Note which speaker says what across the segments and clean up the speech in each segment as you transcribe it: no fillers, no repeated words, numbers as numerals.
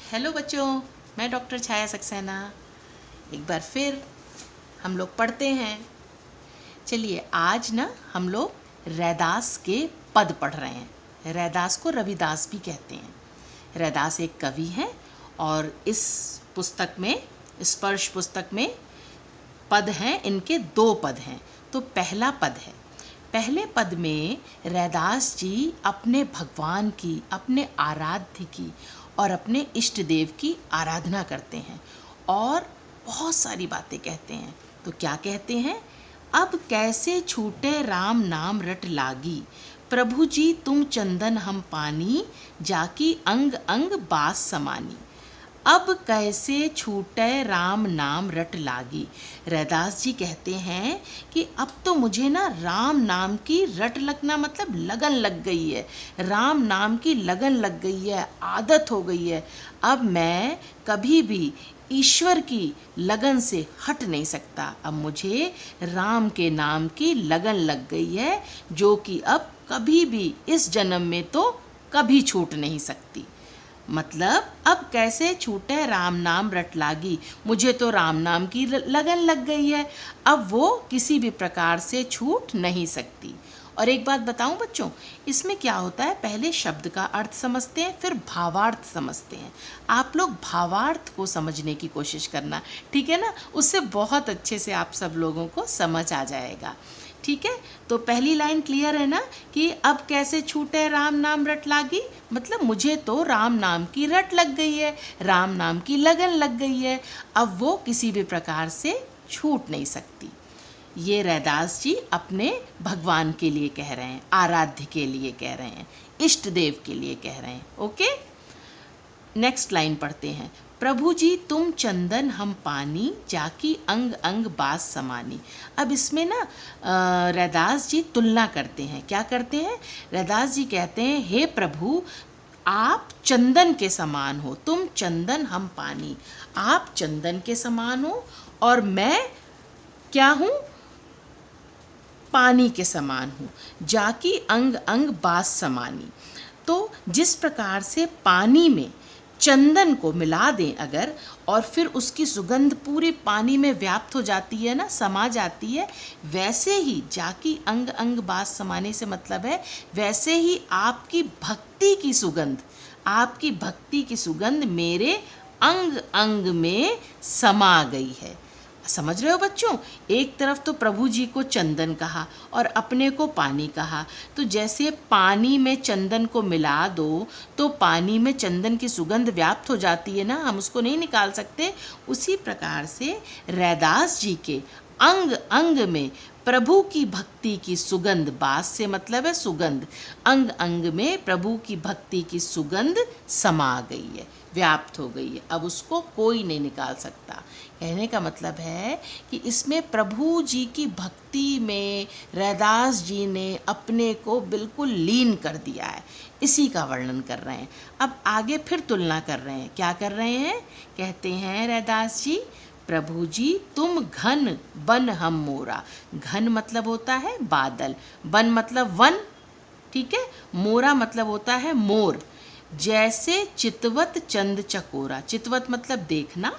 Speaker 1: Hello बच्चों, मैं doctor छाया सक्सेना। एक बार फिर हम लोग पढ़ते हैं। चलिए आज ना हम लोग रैदास के पद पढ़ रहे हैं। रैदास को रविदास भी कहते हैं। रैदास एक कवि हैं और इस पुस्तक में, स्पर्श पुस्तक में पद हैं, इनके 2 पद हैं। तो पहला पद है, पहले पद में रैदास जी अपने भगवान की, अपने आराध्य की और अपने इष्ट देव की आराधना करते हैं और बहुत सारी बातें कहते हैं। तो क्या कहते हैं? अब कैसे छूटे राम नाम रट लागी, प्रभु जी तुम चंदन हम पानी, जाकी अंग अंग बास समानी। अब कैसे छूटे राम नाम रट लागी। रैदास जी कहते हैं कि अब तो मुझे ना राम नाम की रट लगना मतलब लगन लग गई है, राम नाम की लगन लग गई है, आदत हो गई है। अब मैं कभी भी ईश्वर की लगन से हट नहीं सकता। अब मुझे राम के नाम की लगन लग गई है, जो कि अब कभी भी इस जन्म में तो कभी छूट नहीं सकती। मतलब अब कैसे छूटे राम नाम रट लागी, मुझे तो राम नाम की लगन लग गई है, अब वो किसी भी प्रकार से छूट नहीं सकती। और एक बात बताऊं बच्चों, इसमें क्या होता है, पहले शब्द का अर्थ समझते हैं, फिर भावार्थ समझते हैं। आप लोग भावार्थ को समझने की कोशिश करना, ठीक है ना? उससे बहुत अच्छे से आप सब लोगों को समझ आ जाएगा। ठीक है, तो पहली लाइन क्लियर है ना कि अब कैसे छूटे राम नाम रट लागी, मतलब मुझे तो राम नाम की रट लग गई है, राम नाम की लगन लग गई है, अब वो किसी भी प्रकार से छूट नहीं सकती। ये रैदास जी अपने भगवान के लिए कह रहे हैं, आराध्य के लिए कह रहे हैं, इष्ट देव के लिए कह रहे हैं। ओके, नेक्स्ट लाइन पढ़ते हैं। प्रभु जी तुम चंदन हम पानी, जाकी अंग अंग बास समानी। अब इसमें ना रैदास जी तुलना करते हैं। क्या करते हैं? रैदास जी कहते हैं, हे प्रभु आप चंदन के समान हो, तुम चंदन हम पानी। आप चंदन के समान हो और मैं क्या हूँ? पानी के समान हूँ। जाकी अंग अंग बास समानी। तो जिस प्रकार से पानी में चंदन को मिला दें अगर, और फिर उसकी सुगंध पूरे पानी में व्याप्त हो जाती है ना, समा जाती है, वैसे ही जाकी अंग अंग बास समाने से मतलब है वैसे ही आपकी भक्ति की सुगंध, आपकी भक्ति की सुगंध मेरे अंग अंग में समा गई है। समझ रहे हो बच्चों? एक तरफ तो प्रभु जी को चंदन कहा और अपने को पानी कहा, तो जैसे पानी में चंदन को मिला दो तो पानी में चंदन की सुगंध व्याप्त हो जाती है ना, हम उसको नहीं निकाल सकते। उसी प्रकार से रैदास जी के अंग अंग में प्रभु की भक्ति की सुगंध, बास से मतलब है सुगंध, अंग अंग में प्रभु की भक्ति की सुगंध समा गई है, व्याप्त हो गई है, अब उसको कोई नहीं निकाल सकता। कहने का मतलब है कि इसमें प्रभु जी की भक्ति में रैदास जी ने अपने को बिल्कुल लीन कर दिया है, इसी का वर्णन कर रहे हैं। अब आगे फिर तुलना कर रहे हैं। क्या कर रहे हैं? कहते हैं रैदास जी, प्रभु जी तुम घन बन हम मोरा। घन मतलब होता है बादल, बन मतलब वन, ठीक है, मोरा मतलब होता है मोर। जैसे चितवत चंद चकोरा, चितवत मतलब देखना,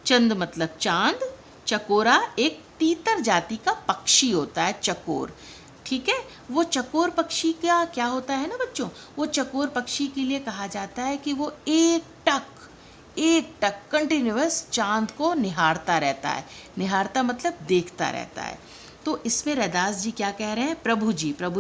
Speaker 1: चंद मतलब चांद, चकोरा एक तीतर जाति का पक्षी होता है, चकोर, ठीक है। वो चकोर पक्षी का क्या होता है ना बच्चों, वो चकोर पक्षी के लिए कहा जाता है कि वो एक टक कंटिन्यूअस चांद को निहारता रहता है। निहारता मतलब देखता रहता है। तो इसमें रैदास जी क्या कह रहे हैं? प्रभु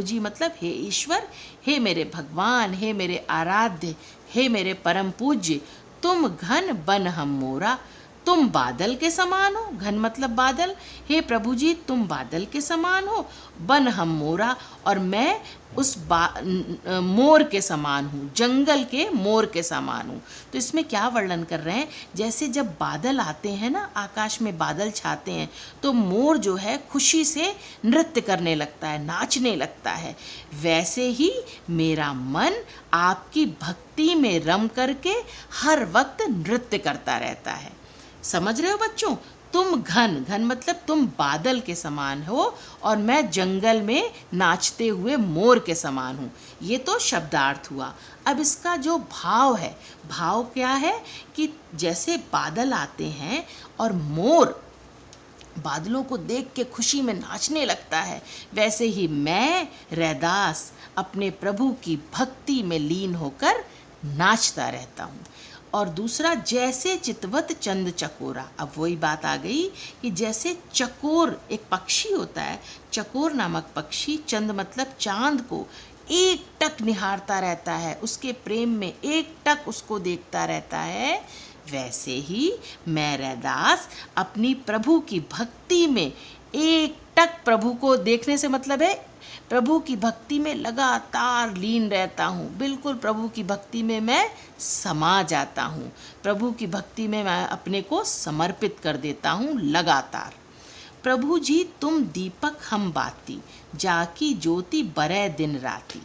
Speaker 1: जी मतलब हे ईश्वर, हे मेरे भगवान, हे मेरे आराध्य, हे मेरे परम पूज्य, तुम घन बन हम मोरा, तुम बादल के समान हो। घन मतलब बादल, हे प्रभु जी तुम बादल के समान हो, बन हम मोरा, और मैं उस मोर के समान हूँ, जंगल के मोर के समान हूँ। तो इसमें क्या वर्णन कर रहे हैं? जैसे जब बादल आते हैं ना, आकाश में बादल छाते हैं, तो मोर जो है खुशी से नृत्य करने लगता है, नाचने लगता है। वैसे ही मेरा मन आपकी भक्ति में रम करके हर वक्त नृत्य करता रहता है। समझ रहे हो बच्चों? तुम घन, घन मतलब तुम बादल के समान हो और मैं जंगल में नाचते हुए मोर के समान हूँ। ये तो शब्दार्थ हुआ। अब इसका जो भाव है, भाव क्या है कि जैसे बादल आते हैं और मोर बादलों को देख के खुशी में नाचने लगता है, वैसे ही मैं रैदास अपने प्रभु की भक्ति में लीन होकर नाचता रहता हूँ। और दूसरा, जैसे चितवत चंद चकोरा। अब वही बात आ गई कि जैसे चकोर एक पक्षी होता है, चकोर नामक पक्षी, चंद मतलब चांद को एक टक निहारता रहता है, उसके प्रेम में एक टक उसको देखता रहता है, वैसे ही मैं रैदास अपनी प्रभु की भक्ति में एक टक प्रभु को देखने से मतलब है प्रभु की भक्ति में लगातार लीन रहता हूँ। बिल्कुल प्रभु की भक्ति में मैं समा जाता हूँ, प्रभु की भक्ति में मैं अपने को समर्पित कर देता हूँ लगातार। प्रभु जी तुम दीपक हम बाती, जाकी ज्योति बरै दिन राती।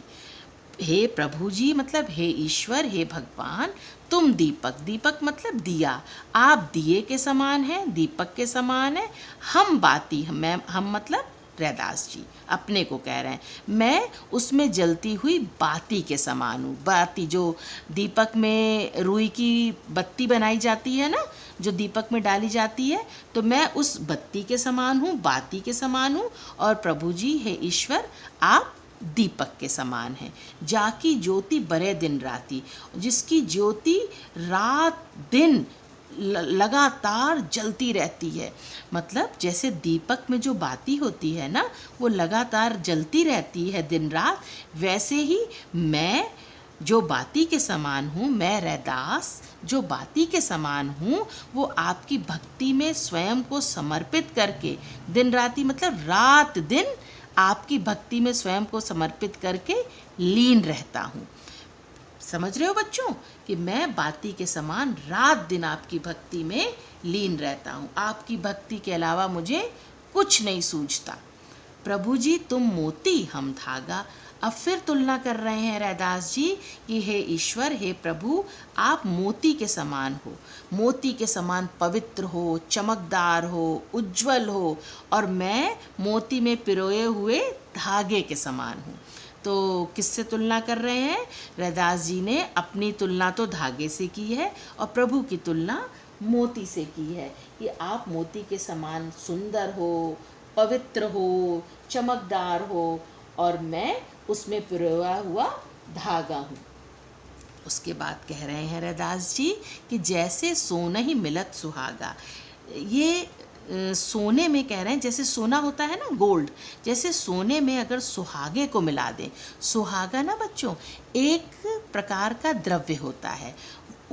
Speaker 1: हे प्रभु जी मतलब हे ईश्वर, हे भगवान, तुम दीपक, दीपक मतलब दिया, आप दिए के समान हैं, दीपक के समान है। हम बाती, हम मतलब रैदास जी अपने को कह रहे हैं, मैं उसमें जलती हुई बाती के समान हूँ। बाती जो दीपक में रुई की बत्ती बनाई जाती है ना, जो दीपक में डाली जाती है, तो मैं उस बत्ती के समान हूँ, बाती के समान हूँ। और प्रभु जी हे ईश्वर आप दीपक के समान है। जाकी ज्योति बरे दिन राती, जिसकी ज्योति रात दिन लगातार जलती रहती है। मतलब जैसे दीपक में जो बाती होती है ना, वो लगातार जलती रहती है दिन रात, वैसे ही मैं जो बाती के समान हूँ, मैं रैदास जो बाती के समान हूँ, वो आपकी भक्ति में स्वयं को समर्पित करके दिन राती मतलब रात दिन आपकी भक्ति में स्वयं को समर्पित करके लीन रहता हूँ। समझ रहे हो बच्चों कि मैं बाती के समान रात दिन आपकी भक्ति में लीन रहता हूँ, आपकी भक्ति के अलावा मुझे कुछ नहीं सूझता। प्रभु जी तुम मोती हम धागा। अब फिर तुलना कर रहे हैं रैदास जी कि हे ईश्वर, हे प्रभु, आप मोती के समान हो, मोती के समान पवित्र हो, चमकदार हो, उज्जवल हो, और मैं मोती में पिरोए हुए धागे के समान हूँ। तो किससे तुलना कर रहे हैं? रैदास जी ने अपनी तुलना तो धागे से की है और प्रभु की तुलना मोती से की है कि आप मोती के समान सुंदर हो, पवित्र हो, चमकदार हो, और मैं उसमें पिरोया हुआ धागा हूँ। उसके बाद कह रहे हैं रैदास जी कि जैसे सोना ही मिलत सुहागा। ये सोने में कह रहे हैं, जैसे सोना होता है ना, गोल्ड, जैसे सोने में अगर सुहागे को मिला दें। सुहागा ना बच्चों एक प्रकार का द्रव्य होता है,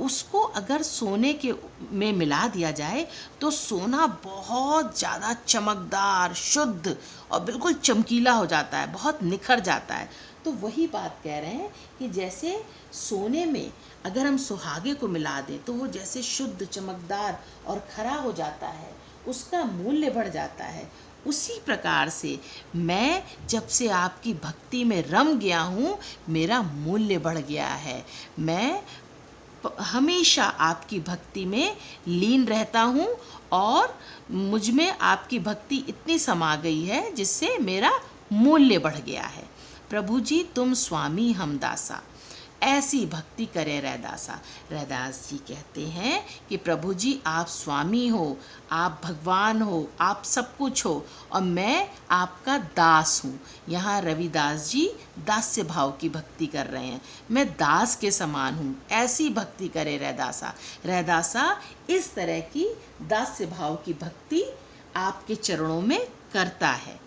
Speaker 1: उसको अगर सोने के में मिला दिया जाए तो सोना बहुत ज़्यादा चमकदार, शुद्ध और बिल्कुल चमकीला हो जाता है, बहुत निखर जाता है। तो वही बात कह रहे हैं कि जैसे सोने में अगर हम सुहागे को मिला दें तो वो जैसे शुद्ध, चमकदार और खरा हो जाता है, उसका मूल्य बढ़ जाता है। उसी प्रकार से मैं जब से आपकी भक्ति में रम गया हूँ, मेरा मूल्य बढ़ गया है। मैं हमेशा आपकी भक्ति में लीन रहता हूँ और मुझ में आपकी भक्ति इतनी समा गई है जिससे मेरा मूल्य बढ़ गया है। प्रभु जी तुम स्वामी हम दासा। ऐसी भक्ति करे रैदासा। रैदास जी कहते हैं कि प्रभु जी आप स्वामी हो, आप भगवान हो, आप सब कुछ हो और मैं आपका दास हूँ। यहाँ रविदास जी दास्य भाव की भक्ति कर रहे हैं, मैं दास के समान हूँ। ऐसी भक्ति करे रैदासा। रैदासा इस तरह की दास्य भाव की भक्ति आपके चरणों में करता है।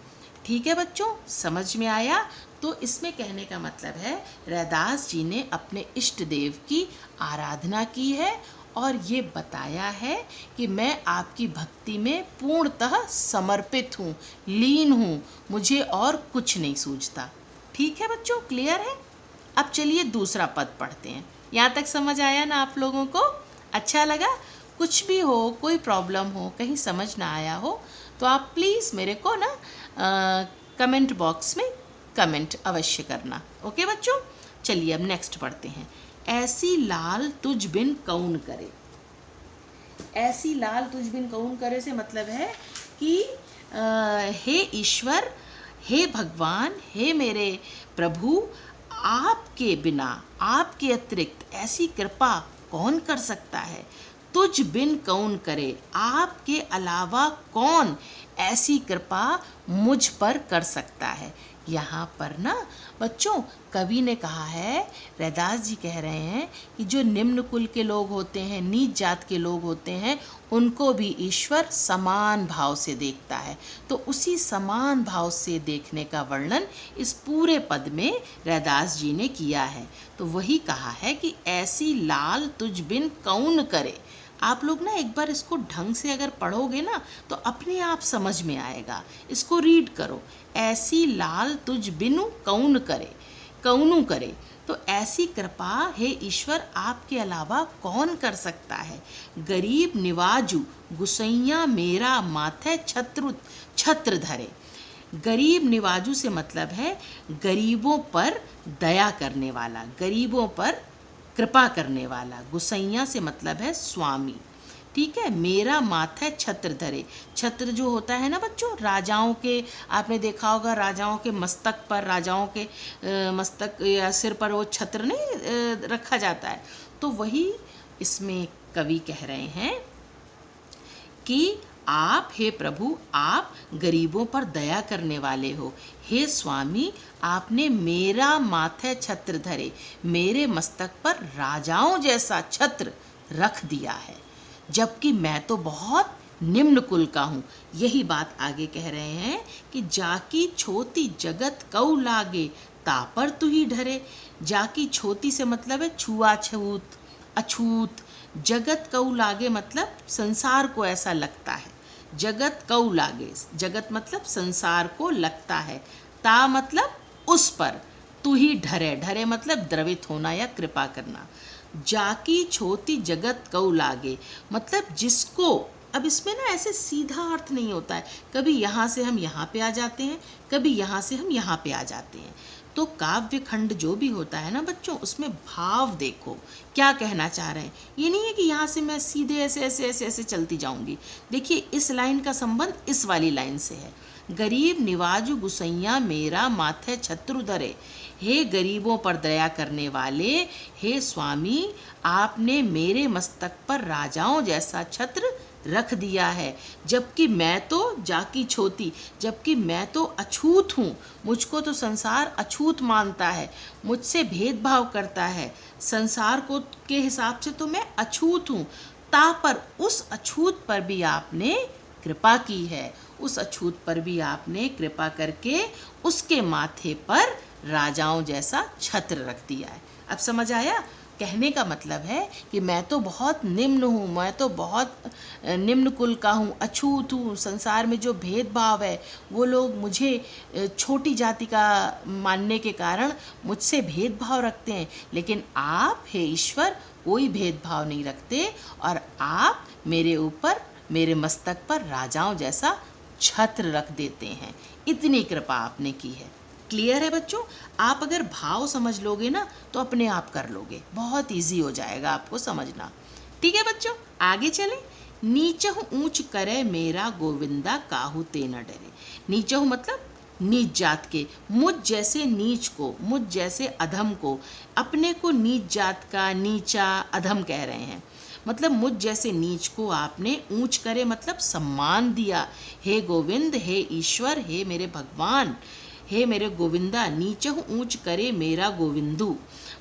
Speaker 1: ठीक है बच्चों, समझ में आया? तो इसमें कहने का मतलब है रैदास जी ने अपने इष्ट देव की आराधना की है और ये बताया है कि मैं आपकी भक्ति में पूर्णतः समर्पित हूँ, लीन हूँ, मुझे और कुछ नहीं सूझता। ठीक है बच्चों, क्लियर है? अब चलिए दूसरा पद पढ़ते हैं। यहाँ तक समझ आया ना आप लोगों को? अच्छा लगा? कुछ भी हो, कोई प्रॉब्लम हो, कहीं समझ ना आया हो तो आप प्लीज़ मेरे को ना कमेंट बॉक्स में कमेंट अवश्य करना। ओके बच्चों, चलिए अब नेक्स्ट पढ़ते हैं। ऐसी लाल तुझ बिन कौन करे। ऐसी लाल तुझ बिन कौन करे से मतलब है कि हे ईश्वर, हे भगवान, हे मेरे प्रभु, आपके बिना, आपके अतिरिक्त ऐसी कृपा कौन कर सकता है। तुझ बिन कौन करे, आपके अलावा कौन ऐसी कृपा मुझ पर कर सकता है। यहाँ पर ना बच्चों कवि ने कहा है, रैदास जी कह रहे हैं कि जो निम्न कुल के लोग होते हैं, नीच जात के लोग होते हैं, उनको भी ईश्वर समान भाव से देखता है। तो उसी समान भाव से देखने का वर्णन इस पूरे पद में रैदास जी ने किया है। तो वही कहा है कि ऐसी लाल तुझ बिन कौन करे। आप लोग ना एक बार इसको ढंग से अगर पढ़ोगे ना तो अपने आप समझ में आएगा। इसको रीड करो, ऐसी लाल तुझ बिनु कौन करे, कौनु करे। तो ऐसी कृपा हे ईश्वर आपके अलावा कौन कर सकता है। गरीब निवाजू गुसैया मेरा माथे छत्र धरे। गरीब निवाजू से मतलब है गरीबों पर दया करने वाला, गरीबों पर कृपा करने वाला। गुसैया से मतलब है स्वामी, ठीक है। मेरा माथा छत्र धरे। छत्र जो होता है ना बच्चों, राजाओं के, आपने देखा होगा राजाओं के मस्तक पर, राजाओं के मस्तक या सिर पर वो छत्र नहीं रखा जाता है। तो वही इसमें कवि कह रहे हैं कि आप हे प्रभु, आप गरीबों पर दया करने वाले हो। हे स्वामी, आपने मेरा माथे छत्र धरे, मेरे मस्तक पर राजाओं जैसा छत्र रख दिया है, जबकि मैं तो बहुत निम्न कुल का हूँ। यही बात आगे कह रहे हैं कि जाकी छोटी जगत कऊ लागे, तापर तू ही ढरे। जाकी छोटी से मतलब है छुआछूत, अछूत। जगत कऊ लागे मतलब संसार को ऐसा लगता है। जगत कऊ लागे, जगत मतलब संसार को लगता है। ता मतलब उस पर, तू ही ढरे, ढरे मतलब द्रवित होना या कृपा करना। जाकी छोटी जगत कऊ लागे मतलब जिसको, अब इसमें ना ऐसे सीधा अर्थ नहीं होता है, कभी यहाँ से हम यहाँ पे आ जाते हैं, कभी यहाँ से हम यहाँ पे आ जाते हैं। तो काव्य खंड जो भी होता है ना बच्चों, उसमें भाव देखो क्या कहना चाह रहे हैं। ये नहीं है कि यहाँ से मैं सीधे ऐसे ऐसे ऐसे ऐसे चलती जाऊँगी। देखिए इस लाइन का संबंध इस वाली लाइन से है। गरीब निवाजु गुसैया मेरा माथे छत्रु धरे। हे गरीबों पर दया करने वाले, हे स्वामी, आपने मेरे मस्तक पर राजाओं जैसा छत्र रख दिया है, जबकि मैं तो जाकी छोटी, जबकि मैं तो अछूत हूँ। मुझको तो संसार अछूत मानता है, मुझसे भेदभाव करता है। संसार को के हिसाब से तो मैं अछूत हूँ, ता पर उस अछूत पर भी आपने कृपा की है। उस अछूत पर भी आपने कृपा करके उसके माथे पर राजाओं जैसा छत्र रख दिया है। अब समझ आया? कहने का मतलब है कि मैं तो बहुत निम्न हूँ, मैं तो बहुत निम्न कुल का हूँ, अछूत हूँ। संसार में जो भेदभाव है वो लोग मुझे छोटी जाति का मानने के कारण मुझसे भेदभाव रखते हैं, लेकिन आप हे ईश्वर कोई भेदभाव नहीं रखते और आप मेरे ऊपर, मेरे मस्तक पर राजाओं जैसा छत्र रख देते हैं। इतनी कृपा आपने की है। क्लियर है बच्चों? आप अगर भाव समझ लोगे ना तो अपने आप कर लोगे, बहुत इजी हो जाएगा आपको समझना। ठीक है बच्चों, आगे चलें। नीचहु ऊंच करे मेरा गोविंदा, काहू ते न डरे। नीचहु मतलब नीच जात के, मुझ जैसे नीच को, मुझ जैसे अधम को, अपने को नीच जात का, नीचा, अधम कह रहे हैं। मतलब मुझ जैसे नीच को आपने ऊंच करे मतलब सम्मान दिया। हे गोविंद, हे ईश्वर, हे मेरे भगवान, हे मेरे गोविंदा, नीचहु ऊंच करे मेरा गोविंदू,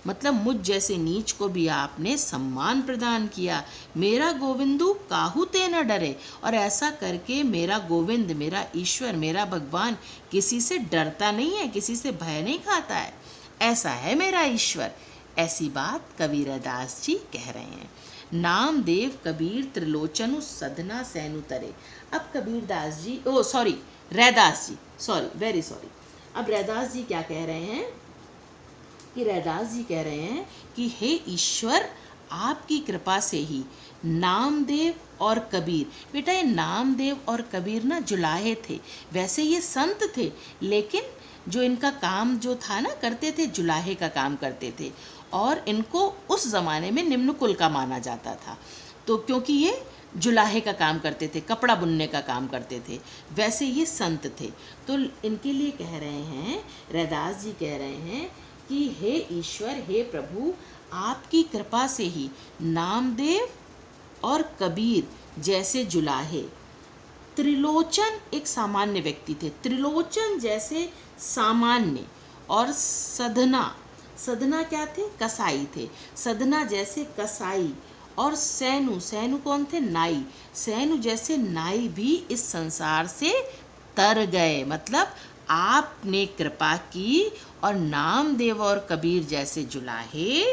Speaker 1: मतलब मुझ जैसे नीच को भी आपने सम्मान प्रदान किया। मेरा गोविंदू काहू ते न डरे, और ऐसा करके मेरा गोविंद, मेरा ईश्वर, मेरा भगवान किसी से डरता नहीं है, किसी से भय नहीं खाता है। ऐसा है मेरा ईश्वर। ऐसी बात कबीर रैदास जी कह रहे हैं। नामदेव कबीर त्रिलोचनु सधना सैनु तरे। अब कबीरदास जी, रैदास जी, वेरी सॉरी। अब रैदास जी क्या कह रहे हैं कि रैदास जी कह रहे हैं कि हे ईश्वर, आपकी कृपा से ही नामदेव और कबीर, बेटा ये नामदेव और कबीर ना जुलाहे थे, वैसे ये संत थे, लेकिन जो इनका काम जो था ना, करते थे, जुलाहे का काम करते थे, और इनको उस ज़माने में निम्न कुल का माना जाता था। तो क्योंकि ये जुलाहे का काम करते थे, कपड़ा बुनने का काम करते थे, वैसे ये संत थे। तो इनके लिए कह रहे हैं, रैदास जी कह रहे हैं कि हे ईश्वर, हे प्रभु, आपकी कृपा से ही नामदेव और कबीर जैसे जुलाहे, त्रिलोचन एक सामान्य व्यक्ति थे, त्रिलोचन जैसे सामान्य, और सधना, सधना क्या थे? कसाई थे, सधना जैसे कसाई, और सैनु, सैनु कौन थे? नाई, सैनु जैसे नाई भी इस संसार से तर गए। मतलब आपने कृपा की और नामदेव और कबीर जैसे जुलाहे,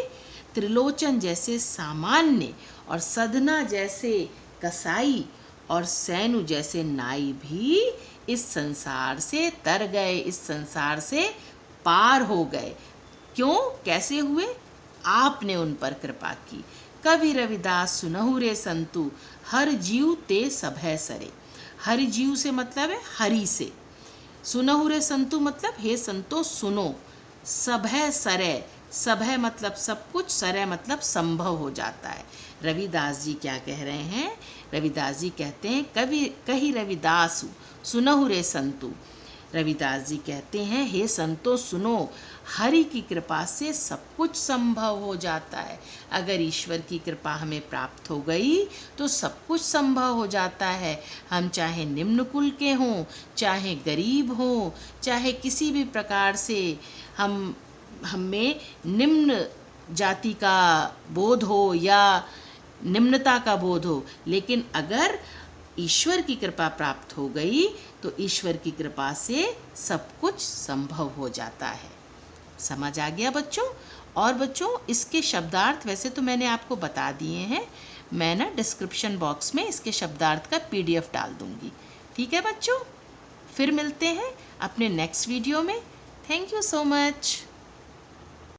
Speaker 1: त्रिलोचन जैसे सामान्य, और सधना जैसे कसाई, और सैनु जैसे नाई भी इस संसार से तर गए, इस संसार से पार हो गए। क्यों? कैसे हुए? आपने उन पर कृपा की। कवि रविदास सुनहु रे संतु, हर जीव ते सभय सरे। हर जीव से मतलब है हरि से। सुनहु रे संतु मतलब हे संतो सुनो। सभय सरे, सभय मतलब सब कुछ, सरे मतलब संभव हो जाता है। रविदास जी क्या कह रहे हैं? रविदास जी कहते हैं, कवि कही रविदास सुनहु रे संतु। रविदास जी कहते हैं, हे संतो सुनो, हरि की कृपा से सब कुछ संभव हो जाता है। अगर ईश्वर की कृपा हमें प्राप्त हो गई तो सब कुछ संभव हो जाता है। हम चाहे निम्न कुल के हों, चाहे गरीब हों, चाहे किसी भी प्रकार से हमें निम्न जाति का बोध हो या निम्नता का बोध हो, लेकिन अगर ईश्वर की कृपा प्राप्त हो गई तो ईश्वर की कृपा से सब कुछ संभव हो जाता है। समझ आ गया बच्चों? और बच्चों, इसके शब्दार्थ वैसे तो मैंने आपको बता दिए हैं, मैं ना डिस्क्रिप्शन बॉक्स में इसके शब्दार्थ का PDF डाल दूंगी। ठीक है बच्चों? फिर मिलते हैं अपने नेक्स्ट वीडियो में। Thank you so much.